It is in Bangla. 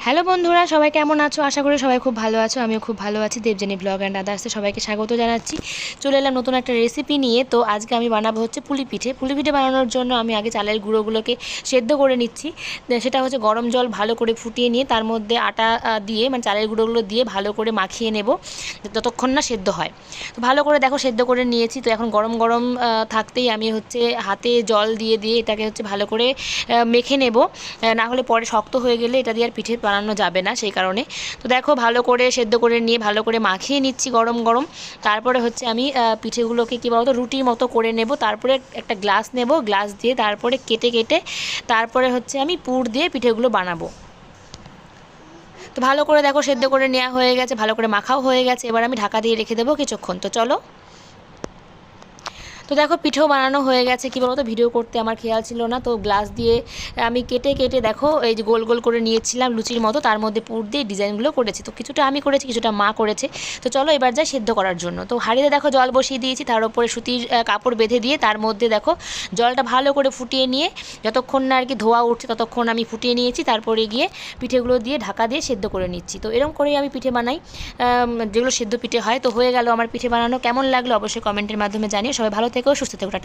হ্যালো বন্ধুরা, সবাই কেমন আছো? আশা করি সবাই খুব ভালো আছো। আমিও খুব ভালো আছি। দেবযানী ব্লগ অ্যান্ড আদার্সে সবাইকে স্বাগত জানাচ্ছি। চলে এলাম নতুন একটা রেসিপি নিয়ে। তো আজকে আমি বানাবো হচ্ছে পুলি পিঠে। পুলি পিঠে বানানোর জন্য আমি আগে চালের গুঁড়োগুলোকে সেদ্ধ করে নিচ্ছি। সেটা হচ্ছে গরম জল ভালো করে ফুটিয়ে নিয়ে তার মধ্যে আটা দিয়ে, মানে চালের গুঁড়োগুলো দিয়ে ভালো করে মাখিয়ে নেব যতক্ষণ না সেদ্ধ হয়। তো ভালো করে দেখো সেদ্ধ করে নিয়েছি। তো এখন গরম গরম থাকতেই আমি হচ্ছে হাতে জল দিয়ে দিয়ে এটাকে হচ্ছে ভালো করে মেখে নেব, না হলে পরে শক্ত হয়ে গেলে এটা দিয়ে আর পিঠে বানানো যাবে না, সেই কারণে। তো দেখো ভালো করে সেদ্ধ করে নিয়ে ভালো করে মাখিয়ে নিচ্ছি গরম গরম। তারপরে হচ্ছে আমি পিঠেগুলোকে কী বলতো রুটির মতো করে নেব। তারপরে একটা গ্লাস নেব, গ্লাস দিয়ে তারপরে কেটে কেটে তারপরে হচ্ছে আমি পুর দিয়ে পিঠেগুলো বানাবো। তো ভালো করে দেখো সেদ্ধ করে নেওয়া হয়ে গেছে, ভালো করে মাখাও হয়ে গেছে। এবার আমি ঢাকা দিয়ে রেখে দেবো কিছুক্ষণ। তো চলো। তো দেখো পিঠেও বানানো হয়ে গেছে। কী বলতো, ভিডিও করতে আমার খেয়াল ছিল না। তো গ্লাস দিয়ে আমি কেটে কেটে দেখো এই যে গোল গোল করে নিয়েছিলাম লুচির মতো, তার মধ্যে পুর দিয়ে ডিজাইনগুলো করেছি। তো কিছুটা আমি করেছি, কিছুটা মা করেছে। তো চলো এবার যাই সেদ্ধ করার জন্য। তো হাঁড়িতে দেখো জল বসিয়ে দিয়েছি, তার উপরে সুতির কাপড় বেঁধে দিয়ে তার মধ্যে দেখো জলটা ভালো করে ফুটিয়ে নিয়ে যতক্ষণ না আর কি ধোয়া উঠছে ততক্ষণ আমি ফুটিয়ে নিয়েছি। তারপরে গিয়ে পিঠেগুলো দিয়ে ঢাকা দিয়ে সেদ্ধ করে নিচ্ছি। তো এরকম করেই আমি পিঠে বানাই, যেগুলো সেদ্ধ পিঠে হয়। তো হয়ে গেল আমার পিঠে বানানো। কেমন লাগলো অবশ্যই কমেন্টের মাধ্যমে জানিয়ে। সবাই ভালো থেকো, সুস্থ থেকো, টাটা।